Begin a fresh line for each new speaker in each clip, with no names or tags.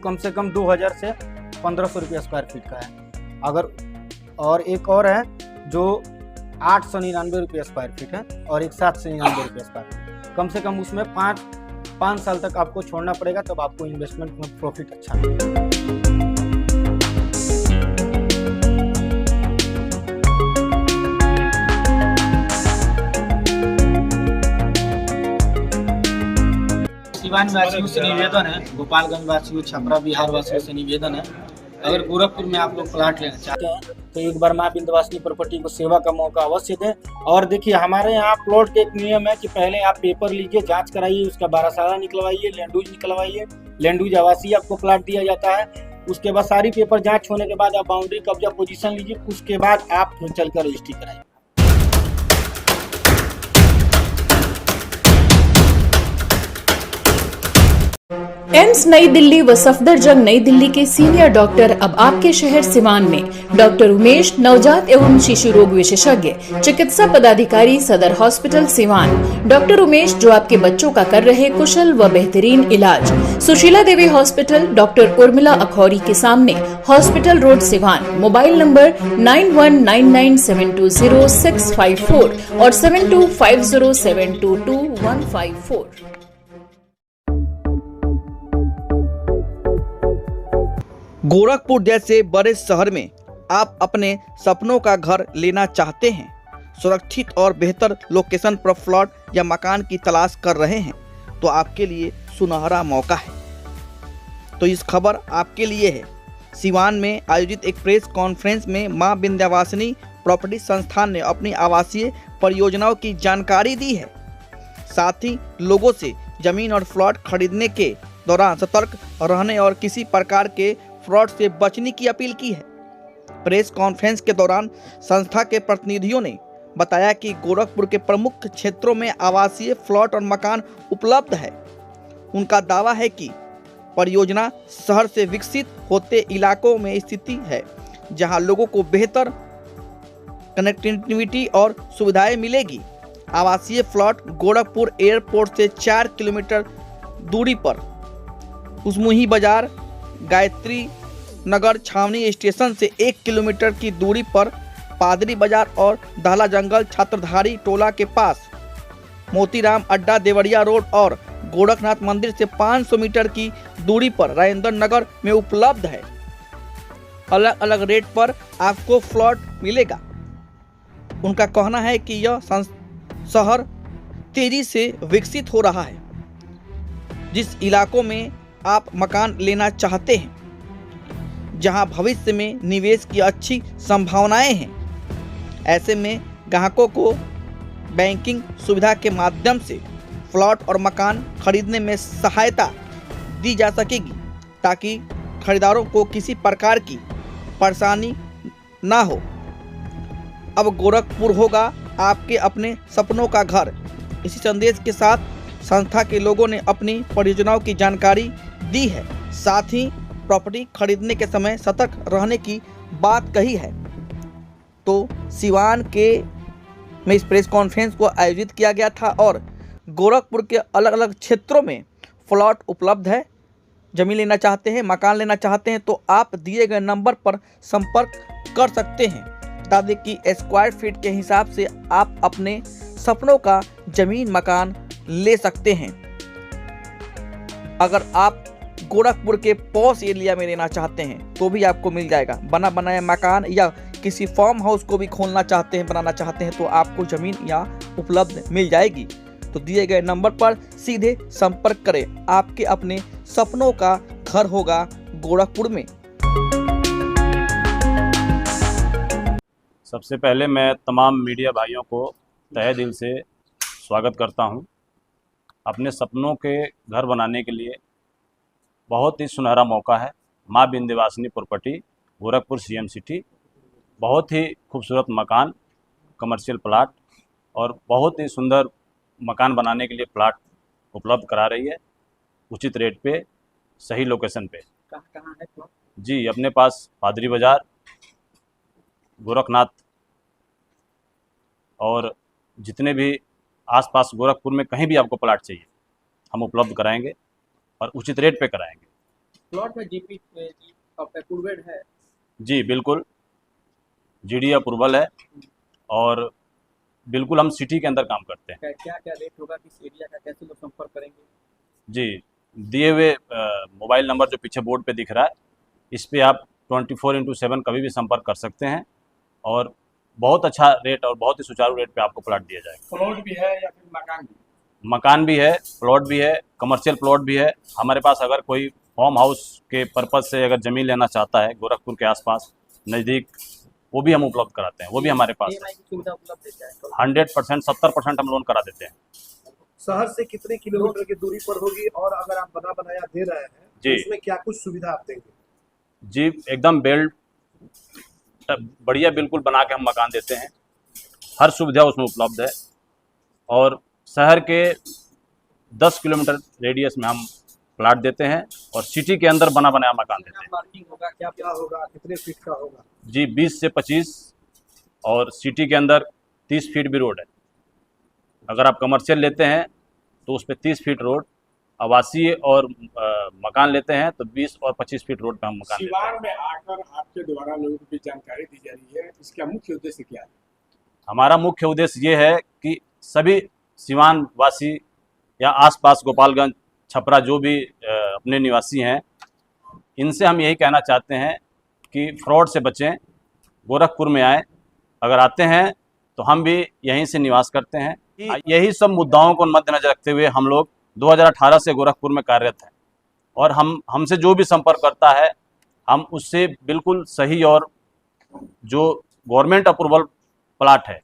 कम से कम 2000 से 1500 रुपया स्क्वायर फीट का है। अगर और एक और है जो 899 रुपया स्क्वायर फीट है और एक 799 रुपया स्क्वायर फीट। कम से कम उसमें 5 साल तक आपको छोड़ना पड़ेगा, तब आपको इन्वेस्टमेंट में प्रॉफिट अच्छा मिलेगा। सिवान वासियों से निवेदन है, गोपालगंज वासियों, छपरा बिहार वासियों से निवेदन है, अगर गोरखपुर में आप लोग प्लाट लेना चाहते हैं तो एक बार माँ विंध्यवासिनी प्रॉपर्टी को सेवा का मौका अवश्य दें। और देखिए, हमारे यहाँ प्लॉट के एक नियम है कि पहले आप पेपर लीजिए, जांच कराइए, उसका 12 साला निकलवाइए, लैंडूज निकलवाइए। लैंडूज आवासीय आपको प्लाट दिया जाता है। उसके बाद सारी पेपर जांच होने के बाद आप बाउंड्री कब्जा पोजीशन लीजिए, उसके बाद आप चलकर रजिस्ट्री कराइए।
एम्स नई दिल्ली व सफदरजंग नई दिल्ली के सीनियर डॉक्टर अब आपके शहर सिवान में। डॉक्टर उमेश, नवजात एवं शिशु रोग विशेषज्ञ, चिकित्सा पदाधिकारी, सदर हॉस्पिटल सिवान। डॉक्टर उमेश जो आपके बच्चों का कर रहे कुशल व बेहतरीन इलाज। सुशीला देवी हॉस्पिटल, डॉक्टर उर्मिला अखौरी के सामने, hospital road Siwan. Mobile number 9199720654 और 7250722154।
गोरखपुर जैसे बड़े शहर में आप अपने सपनों का घर लेना चाहते हैं, सुरक्षित और बेहतर लोकेशन पर प्लॉट या मकान की तलाश कर रहे हैं, तो आपके लिए सुनहरा मौका है। तो इस खबर आपके लिए है। सिवान में आयोजित एक प्रेस कॉन्फ्रेंस में मां विंध्यवासिनी प्रॉपर्टी संस्थान ने अपनी आवासीय परियोजनाओं की जानकारी दी है। साथ ही लोगों से जमीन और प्लॉट खरीदने के दौरान सतर्क रहने और किसी प्रकार के फ्रॉड से बचने की अपील की है। प्रेस कॉन्फ्रेंस के दौरान संस्था के प्रतिनिधियों ने बताया कि गोरखपुर के प्रमुख क्षेत्रों में आवासीय प्लॉट और मकान उपलब्ध है। उनका दावा है कि परियोजना शहर से विकसित होते इलाकों में स्थित है, जहां लोगों को बेहतर कनेक्टिविटी और सुविधाएं मिलेगी। आवासीय प्लॉट गोरखपुर एयरपोर्ट से 4 किलोमीटर दूरी पर उस्मुही बाजार, गायत्री नगर छावनी स्टेशन से 1 किलोमीटर की दूरी पर पादरी बाजार और दहला जंगल छात्रधारी टोला के पास, मोतीराम अड्डा देवरिया रोड और गोरखनाथ मंदिर से 500 मीटर की दूरी पर राजेंद्र नगर में उपलब्ध है। अलग अलग रेट पर आपको प्लॉट मिलेगा। उनका कहना है कि यह शहर तेजी से विकसित हो रहा है। जिस इलाकों में आप मकान लेना चाहते हैं, जहां भविष्य में निवेश की अच्छी संभावनाएं हैं, ऐसे में ग्राहकों को बैंकिंग सुविधा के माध्यम से प्लॉट और मकान खरीदने में सहायता दी जा सकेगी, ताकि खरीदारों को किसी प्रकार की परेशानी ना हो। अब गोरखपुर होगा आपके अपने सपनों का घर। इसी संदेश के साथ संस्था के लोगों ने अपनी परियोजनाओं की जानकारी दी है। साथ ही प्रॉपर्टी खरीदने के समय सतर्क रहने की बात कही है। तो सिवान के में इस प्रेस कॉन्फ्रेंस को आयोजित किया गया था और गोरखपुर के अलग अलग क्षेत्रों में प्लॉट उपलब्ध है। जमीन लेना चाहते हैं, मकान लेना चाहते हैं, तो आप दिए गए नंबर पर संपर्क कर सकते हैं। बता दें कि स्क्वायर फीट के हिसाब से आप अपने सपनों का जमीन मकान ले सकते हैं। अगर आप गोरखपुर के पॉश एरिया में लेना चाहते हैं तो भी आपको मिल जाएगा। बना बनाया मकान या किसी फार्म हाउस को भी खोलना चाहते हैं, बनाना चाहते हैं, तो आपको जमीन या उपलब्ध मिल जाएगी। तो दिए गए नंबर पर सीधे संपर्क करें। आपके अपने सपनों का घर होगा गोरखपुर में।
सबसे पहले मैं तमाम मीडिया भाइयों को तहे दिल से स्वागत करता हूं। अपने सपनों के घर बनाने के लिए बहुत ही सुनहरा मौका है। माँ Vindhyavasini property, Gorakhpur CM city, बहुत ही खूबसूरत मकान, कमर्शियल प्लाट और बहुत ही सुंदर मकान बनाने के लिए प्लाट उपलब्ध करा रही है, उचित रेट पे, सही लोकेशन पे।
कहाँ है प्लॉट?
जी, अपने पास पादरी बाजार, गोरखनाथ और जितने भी आसपास गोरखपुर में कहीं भी आपको प्लाट चाहिए हम उपलब्ध कराएंगे और उचित रेट पे कराएंगे।
प्लॉट में जीपी अप्रूव्ड है?
जी बिल्कुल, जीडी अप्रूवल है और बिल्कुल हम सिटी के अंदर काम करते हैं।
क्या क्या रेट होगा, किस एरिया का, कैसे लोग संपर्क करेंगे?
जी, दिए हुए मोबाइल नंबर जो पीछे बोर्ड पे दिख रहा है, इस पे आप 24/7 कभी भी संपर्क कर सकते हैं और बहुत अच्छा रेट और बहुत ही सुचारू रेट पे आपको प्लॉट दिया जाएगा।
प्लॉट भी है या फिर मकान भी?
मकान भी है, प्लॉट भी है, कमर्शियल प्लॉट भी है। हमारे पास अगर कोई फार्म हाउस के पर्पज़ से अगर ज़मीन लेना चाहता है गोरखपुर के आसपास नज़दीक, वो भी हम उपलब्ध कराते हैं, वो भी हमारे पास है।
EMI की सुविधा उपलब्ध है?
100% 70% हम लोन करा देते हैं।
शहर से कितने किलोमीटर की दूरी पर होगी, और अगर आप बना बनाया दे रहे हैं तो
जी।
उसमें क्या कुछ सुविधा आप देंगे?
जी एकदम बेल्ट बढ़िया बिल्कुल बना के हम मकान देते हैं, हर सुविधा उसमें उपलब्ध है और शहर के 10 किलोमीटर रेडियस में हम प्लाट देते हैं और सिटी के अंदर बना बनाया मकान देते हैं।
पार्किंग होगा, क्या
क्या होगा, कितने फीट का होगा?
जी 20 से 25 और सिटी के अंदर 30 फीट भी रोड है। अगर आप कमर्शियल लेते हैं तो उस पर 30 फीट रोड, आवासीय और मकान लेते हैं तो 20 और 25 फीट रोड पे हम मकान लेते हैं।
सिवान में आकर आपके द्वारा लोगों को भी जानकारी दी जा रही है, इसका मुख्य उद्देश्य क्या है?
हमारा मुख्य उद्देश्य ये है कि सभी सिवान वासी या आसपास गोपालगंज छपरा जो भी अपने निवासी हैं, इनसे हम यही कहना चाहते हैं कि फ्रॉड से बचें, गोरखपुर में आएँ। अगर आते हैं तो हम भी यहीं से निवास करते हैं। यही सब मुद्दाओं को मद्देनजर रखते हुए हम लोग 2018 से गोरखपुर में कार्यरत हैं और हमसे जो भी संपर्क करता है हम उससे बिल्कुल सही और जो गवर्नमेंट अप्रूवल प्लाट है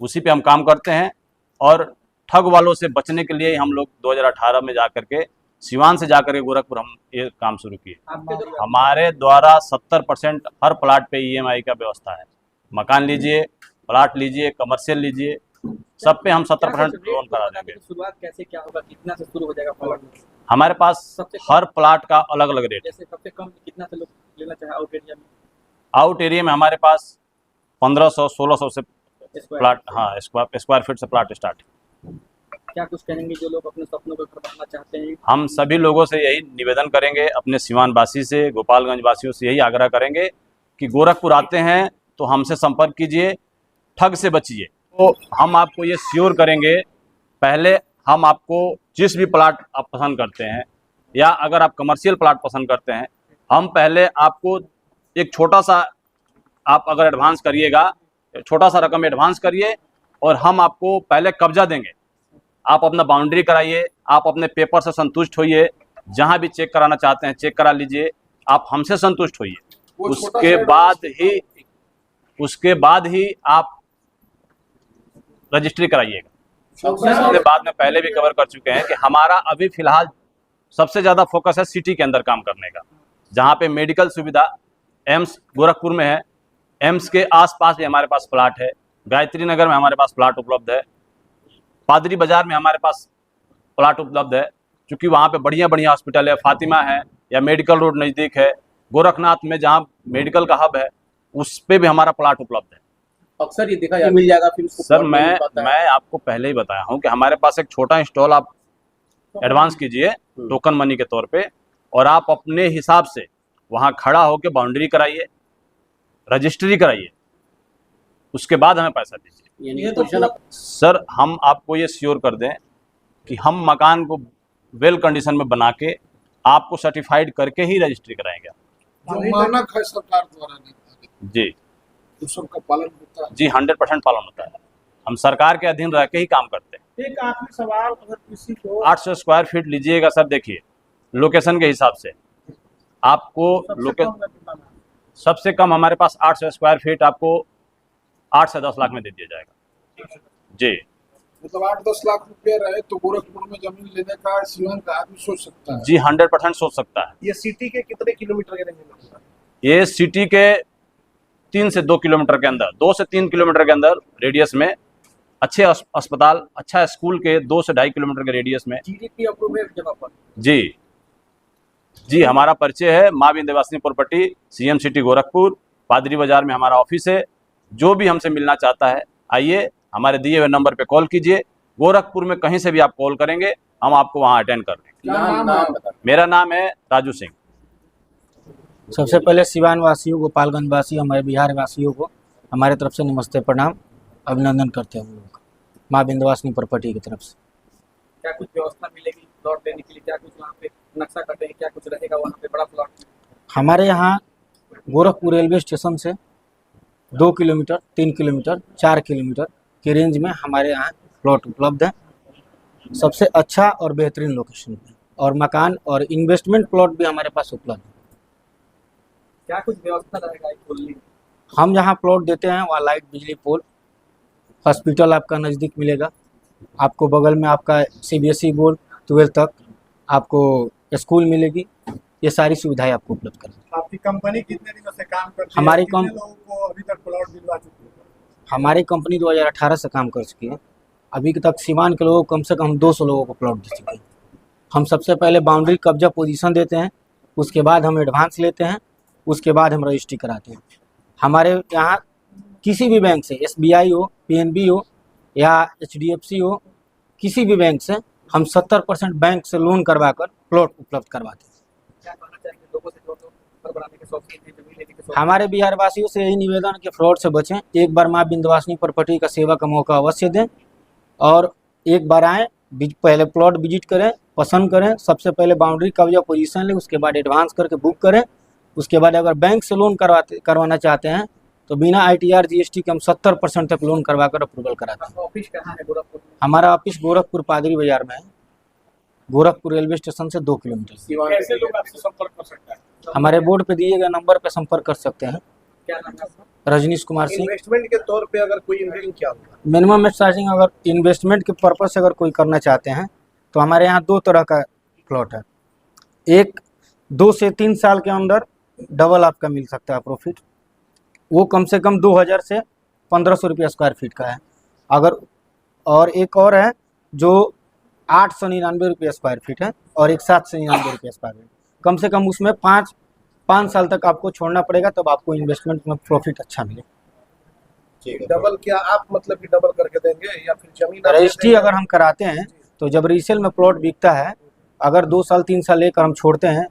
उसी पे हम काम करते हैं और ठग वालों से बचने के लिए हम लोग 2018 में जाकर के सिवान से जाकर के गोरखपुर हम ये काम शुरू किए। हमारे द्वारा 70% हर प्लाट पे EMI का व्यवस्था है। मकान लीजिए, प्लाट लीजिए, कमर्शियल लीजिए, सब पे हम 70% लोन करा देंगे।
शुरुआत कैसे क्या होगा, कितना से शुरू हो जाएगा प्लॉट?
हमारे पास हर प्लाट का अलग अलग रेट है।
जैसे सबसे कम कितना से लोग लेना चाहे आउट एरिया में?
आउट एरिया में हमारे पास 1500-1600 से प्लाट, हाँ स्क्वायर फीट से प्लाट स्टार्ट है।
क्या कुछ कहेंगे जो लोग अपने सपनों को घर बनाना चाहते हैं?
हम सभी लोगों से यही निवेदन करेंगे, अपने सिवान वासी से, गोपालगंज वासियों से यही आग्रह करेंगे कि गोरखपुर आते हैं तो हमसे संपर्क कीजिए, ठग से बचिए। तो हम आपको ये श्योर करेंगे, पहले हम आपको जिस भी प्लाट आप पसंद करते हैं या अगर आप कमर्शियल प्लाट पसंद करते हैं, हम पहले आपको एक छोटा सा, आप अगर एडवांस करिएगा, छोटा सा रकम एडवांस करिए और हम आपको पहले कब्जा देंगे। आप अपना बाउंड्री कराइए, आप अपने पेपर से संतुष्ट होइए, जहां भी चेक कराना चाहते हैं चेक करा लीजिए, आप हमसे संतुष्ट होइए। उसके बाद ही आप रजिस्ट्री कराइएगा। उसके बाद में पहले भी कवर कर चुके हैं कि हमारा अभी फिलहाल सबसे ज़्यादा फोकस है सिटी के अंदर काम करने का, जहाँ पे मेडिकल सुविधा एम्स गोरखपुर में है, एम्स के आसपास भी हमारे पास प्लाट है, गायत्री नगर में हमारे पास प्लाट उपलब्ध है, पादरी बाजार में हमारे पास प्लाट उपलब्ध है, क्योंकि वहाँ पे बढ़िया बढ़िया हॉस्पिटल है, फातिमा है या मेडिकल रोड नज़दीक है, गोरखनाथ में जहाँ मेडिकल का हब है उस पे भी हमारा प्लाट उपलब्ध है।
अक्सर ये देखा जाता है मिल जाएगा फिर उसको
सर मैं आपको पहले ही बताया हूँ कि हमारे पास एक छोटा इंस्टॉल आप एडवांस कीजिए टोकन मनी के तौर पे और आप अपने हिसाब से वहाँ खड़ा होकर बाउंड्री कराइए, रजिस्ट्री कराइए, उसके बाद हमें पैसा दीजिए। सर हम आपको ये श्योर कर दें कि हम मकान को वेल कंडीशन में बना के आपको सर्टिफाइड करके ही रजिस्ट्री कराएंगे।
जो मानक है सरकार द्वारा निर्धारित,
जी
उस सबका पालन होता है?
जी 100% पालन होता है। हम सरकार के अधीन रह के ही काम करते हैं।
एक आखिरी सवाल, अगर किसी को
800 स्क्वायर फीट लीजिएगा सर, देखिए लोकेशन के हिसाब से आपको सबसे कम हमारे पास 800 स्क्वायर फीट आपको 8 से 10 लाख में दे दिया जाएगा। जी
मतलब 8-10 लाख रुपए रहे तो गोरखपुर में जमीन लेने का सिवान का आदमी सोच सकता है?
जी 100% सोच सकता है।
ये सिटी के कितने किलोमीटर के रेंज में?
ये सिटी के 3 से 2 किलोमीटर के अंदर, 2 से 3 किलोमीटर के अंदर रेडियस में, अच्छे अस्पताल, अच्छा स्कूल के 2 से 2.5 किलोमीटर के रेडियस में।
GDP अप्रूव्ड जगह पर?
जी हमारा परिचय है माँ Vindhyavasini property, CM city Gorakhpur, पादरी बाजार में हमारा ऑफिस है। जो भी हमसे मिलना चाहता है आइए, हमारे दिए हुए नंबर पे कॉल कीजिए। गोरखपुर में कहीं से भी आप कॉल करेंगे हम आपको वहाँ अटेंड कर देंगे।
क्या नाम है?
मेरा नाम है राजू सिंह।
सबसे पहले सिवान वासियों, गोपालगंज वासियों, हमारे बिहार वासियों को हमारे तरफ से नमस्ते, प्रणाम, अभिनंदन करते हैं हम लोग माँ विंध्यवासिनी प्रॉपर्टी की तरफ से।
क्या कुछ व्यवस्था मिलेगी प्लॉट लेने के लिए? क्या कुछ वहाँ पे नक्शा करते हैं? क्या कुछ रहेगा वहाँ पे बड़ा प्लॉट?
हमारे यहाँ गोरखपुर रेलवे स्टेशन से 2 किलोमीटर, 3 किलोमीटर, 4 किलोमीटर की रेंज में हमारे यहाँ प्लॉट उपलब्ध है, सबसे अच्छा और बेहतरीन लोकेशन पे, और मकान और इन्वेस्टमेंट प्लॉट भी हमारे पास उपलब्ध है।
क्या कुछ व्यवस्था रहेगा खोलने?
हम जहाँ प्लॉट देते हैं वहाँ लाइट, बिजली, पोल, हॉस्पिटल आपका नज़दीक मिलेगा, आपको बगल में आपका CBSE बोर्ड 12 तक आपको स्कूल मिलेगी, ये सारी सुविधाएं आपको उपलब्ध कर।
आपकी कंपनी कितने दिनों से काम करती है?
हमारी
कितने लोगों को अभी तक प्लॉट दिलवा चुकी है?
हमारी कंपनी 2018 से काम कर चुकी है, अभी तक सीवान के लोगों को कम से कम 200 लोगों को प्लॉट दे चुके हैं। हम सबसे पहले बाउंड्री कब्जा पोजीशन देते हैं, उसके बाद हम एडवांस लेते हैं, उसके बाद हम रजिस्ट्री कराते हैं। हमारे यहाँ किसी भी बैंक से, SBI हो, PNB हो या HDFC हो, किसी भी बैंक से हम 70% बैंक से लोन करवा कर प्लॉट उपलब्ध करवाते हैं।
क्या कहना चाहेंगे लोगों से जो घर बनाने के शौकीन हैं, जमीन लेने के शौकीन?
हमारे बिहार वासियों से यही निवेदन कि फ्रॉड से बचें, एक बार माँ विंध्यवासिनी प्रॉपर्टी का सेवा का मौका अवश्य दें और एक बार आएँ, पहले प्लॉट विजिट करें, पसंद करें, सबसे पहले बाउंड्री कब्जा पोजीशन लें, उसके बाद एडवांस करके बुक करें, उसके बाद अगर बैंक से लोन करवाना चाहते हैं तो बिना ITR GST के हम 70% तक लोन करवा कर अप्रूवल कराते हैं।
आपका ऑफिस कहाँ है गोरखपुर में?
हमारा ऑफिस गोरखपुर पादरी बाजार में है, गोरखपुर रेलवे स्टेशन से 2 किलोमीटर।
कैसे लोग आपसे संपर्क कर सकते हैं?
हमारे बोर्ड पे दिए गए नंबर पर संपर्क कर सकते हैं।
क्या नाम है आपका?
रजनीश कुमार सिंह।
इन्वेस्टमेंट के तौर पे अगर कोई इन्वेस्टिंग क्या होगा?
मिनिमम चार्जिंग अगर इन्वेस्टमेंट के पर्पज से अगर कोई करना चाहते हैं तो हमारे यहाँ 2 तरह का प्लॉट है। एक 2 से 3 साल के अंदर डबल आपका मिल सकता है प्रॉफिट, वो कम से कम 2000 से 1500 रुपया स्क्वायर फीट का है। अगर और एक और है जो 899 रुपया स्क्वायर फीट है और एक 799 रुपया स्क्वायर फीट, कम से कम उसमें 5 साल तक आपको छोड़ना पड़ेगा, तब आपको इन्वेस्टमेंट में प्रॉफिट अच्छा मिलेगा।
डबल क्या आप मतलब कि डबल करके देंगे या फिर जमीन?
रजिस्ट्री अगर हम कराते हैं तो जब रीसेल में प्लॉट बिकता है, अगर 2 साल 3 साल लेकर हम छोड़ते हैं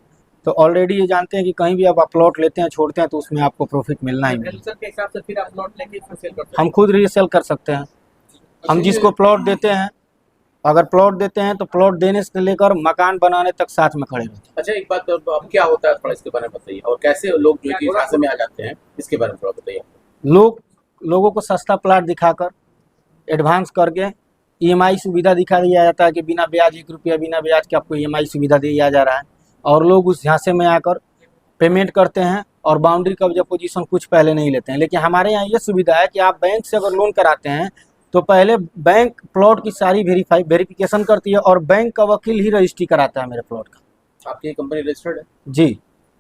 तो ऑलरेडी ये जानते हैं कि कहीं भी आप प्लॉट लेते हैं, छोड़ते हैं, तो उसमें आपको प्रॉफिट मिलना ही मिलेगा।
वैल्यूएशन के हिसाब से फिर आप प्लॉट लेके इसमें सेल करते हैं?
हम खुद रीसेल कर सकते हैं। हम जिसको प्लॉट देते हैं, अगर प्लॉट देते हैं तो प्लॉट देने से लेकर मकान बनाने तक साथ में खड़े रहते हैं।
अच्छा, एक बात अब क्या होता है थोड़ा इसके बारे में बताइए, और कैसे लोग जो कि रास्ते में आ जाते हैं इसके बारे में थोड़ा बताइए।
लोगों को सस्ता प्लॉट दिखाकर एडवांस करके EMI सुविधा दिखा दिया जाता है कि बिना ब्याज 1 रुपया बिना ब्याज के आपको EMI सुविधा दिया जा रहा है, और लोग उस झांसे में आकर पेमेंट करते हैं और बाउंड्री कब्जा पोजीशन कुछ पहले नहीं लेते हैं। लेकिन हमारे यहाँ ये सुविधा है कि आप बैंक से अगर लोन कराते हैं तो पहले बैंक प्लॉट की सारी वेरिफिकेशन करती है और बैंक का वकील ही रजिस्ट्री कराता है मेरे प्लॉट का।
आपकी कंपनी रजिस्टर्ड है?
जी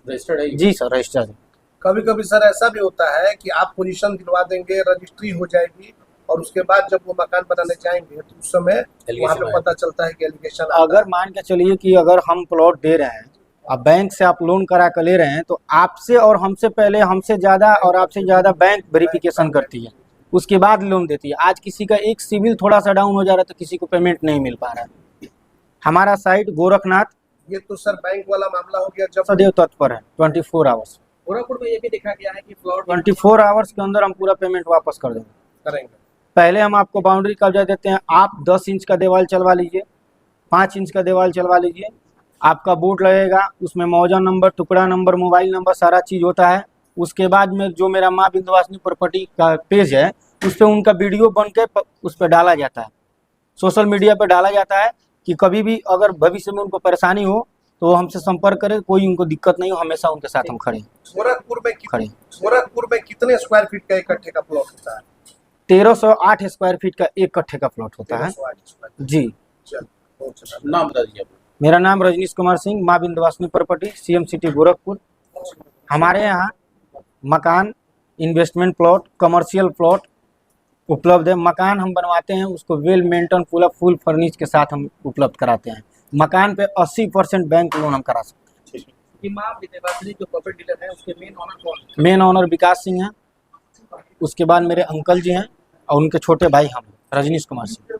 रजिस्टर्ड है?
जी सर, रजिस्टर्ड है।
कभी कभी सर ऐसा भी होता है कि आप पोजीशन दिलवा देंगे, रजिस्ट्री हो जाएगी, और उसके बाद जब वो मकान बनाने जाएंगे तो उस समय वहाँ पे पता चलता है कि एलिगेशन
अगर मान के चलिए कि अगर हम प्लॉट दे रहे हैं, अब बैंक से आप लोन करा कर ले रहे हैं, तो आपसे और हमसे पहले, हमसे ज़्यादा और आपसे ज़्यादा बैंक वेरिफिकेशन करती है, उसके बाद लोन देती है। आज किसी का एक सिविल थोड़ा सा डाउन हो जा रहा है तो किसी को पेमेंट नहीं मिल पा रहा है। हमारा साइट गोरखनाथ,
ये तो सर बैंक वाला मामला हो गया जब
सदैव तत्पर है 24 आवर्स।
गोरखपुर में ये भी देखा गया है कि प्लॉट
24 आवर्स के अंदर हम पूरा पेमेंट वापस कर देंगे।
करेंगे।
पहले हम आपको बाउंड्री कब्जा देते हैं, आप 10 इंच का दीवार चलवा लीजिए, 5 इंच का दीवार चलवा लीजिए, आपका बोर्ड लगेगा, उसमें मौजा नंबर, टुकड़ा नंबर, मोबाइल नंबर, सारा चीज़ होता है। उसके बाद में जो मेरा माँ विंध्यवासिनी प्रॉपर्टी का पेज है, उस पर उनका वीडियो बन के उस पर डाला जाता है, सोशल मीडिया पर डाला जाता है कि कभी भी अगर भविष्य में उनको परेशानी हो तो वो हमसे संपर्क करें, कोई उनको दिक्कत नहीं हो, हमेशा उनके साथ हम खड़े हैं।
गोरखपुर में कितने स्क्वायर फीट का इकट्ठे का प्लॉट होता है?
1308 स्क्वायर फीट का एक कट्ठे का प्लॉट होता है।
1308 स्क्वायर।
जी,
नाम बता दीजिए आप।
मेरा नाम रजनीश कुमार सिंह, माँ Vindhyavasini property, CM city Gorakhpur. हमारे यहाँ मकान, इन्वेस्टमेंट प्लॉट, कमर्शियल प्लॉट उपलब्ध है। मकान हम बनवाते हैं, उसको वेल मेंटेन पूरा फुल फर्निश के साथ हम उपलब्ध कराते हैं। मकान पे 80% बैंक लोन हम करा सकते हैं।
कि माँ विंध्यवासिनी जो प्रॉपर्टी डीलर है उसके मेन ऑनर कौन है?
मेन ऑनर विकास सिंह हैं, उसके बाद मेरे अंकल जी हैं और उनके छोटे भाई हम, रजनीश कुमार सिंह।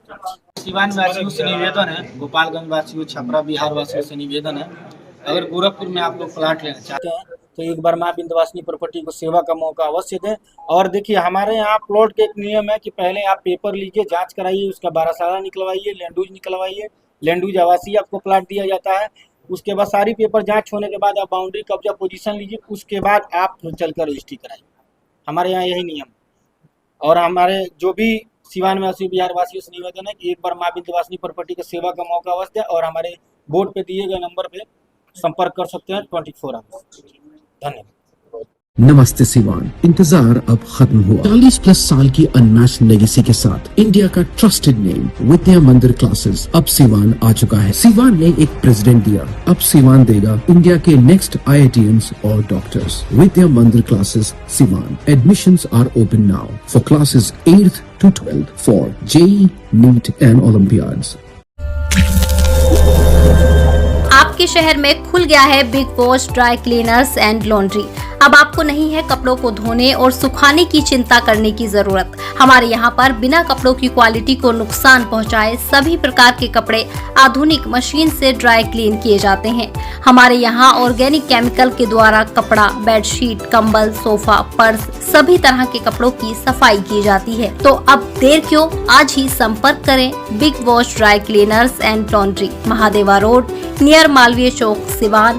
सिवान वासियों से निवेदन है, गोपालगंज वासियों, छपरा बिहार वासियों से निवेदन है, अगर गोरखपुर में आप लोग प्लाट लेना चाहते हैं तो एक बार माँ विंध्यवासिनी प्रॉपर्टी को सेवा का मौका अवश्य दें। और देखिए हमारे यहाँ प्लॉट के एक नियम है कि पहले आप पेपर लीजिए, जांच कराइए, उसका बारासारा निकलवाइए, लैंडूज निकलवाइए, लैंडूज आवासीय आपको प्लाट दिया जाता है। उसके बाद सारी पेपर जांच होने के बाद आप बाउंड्री कब्जा पोजीशन लीजिए, उसके बाद आप चलकर रजिस्ट्री कराइए। हमारे यहाँ यही नियम। और हमारे जो भी सिवान वासी बिहार वासियों से निवेदन है कि एक बार माँ विंध्यवासिनी प्रॉपर्टी का सेवा का मौका अवश्य दें और हमारे बोर्ड पे दिए गए नंबर पे संपर्क कर सकते हैं 24 आवर्स। धन्यवाद।
नमस्ते सिवान, इंतजार अब खत्म हुआ। 40+ साल की अनमैच्ड लेगेसी के साथ इंडिया का ट्रस्टेड नेम विद्या मंदिर क्लासेस अब सिवान आ चुका है। सिवान ने एक प्रेसिडेंट दिया, अब सिवान देगा इंडिया के नेक्स्ट IITians और doctors. Vidya Mandir classes Siwan. Admissions are open now for classes 8th to 12th for JEE, NEET and Olympiads।
आपके शहर में खुल गया है big wash dry cleaners and laundry. अब आपको नहीं है कपड़ों को धोने और सुखाने की चिंता करने की जरूरत। हमारे यहाँ पर बिना कपड़ों की क्वालिटी को नुकसान पहुँचाए सभी प्रकार के कपड़े आधुनिक मशीन से ड्राई क्लीन किए जाते हैं। हमारे यहाँ ऑर्गेनिक केमिकल के द्वारा कपड़ा, बेडशीट, कंबल, सोफा, पर्स सभी तरह के कपड़ों की सफाई की जाती है। तो अब देर क्यों, आज ही संपर्क करें big wash dry cleaners and laundry, Mahadeva road, near Malviya Chowk, Siwan.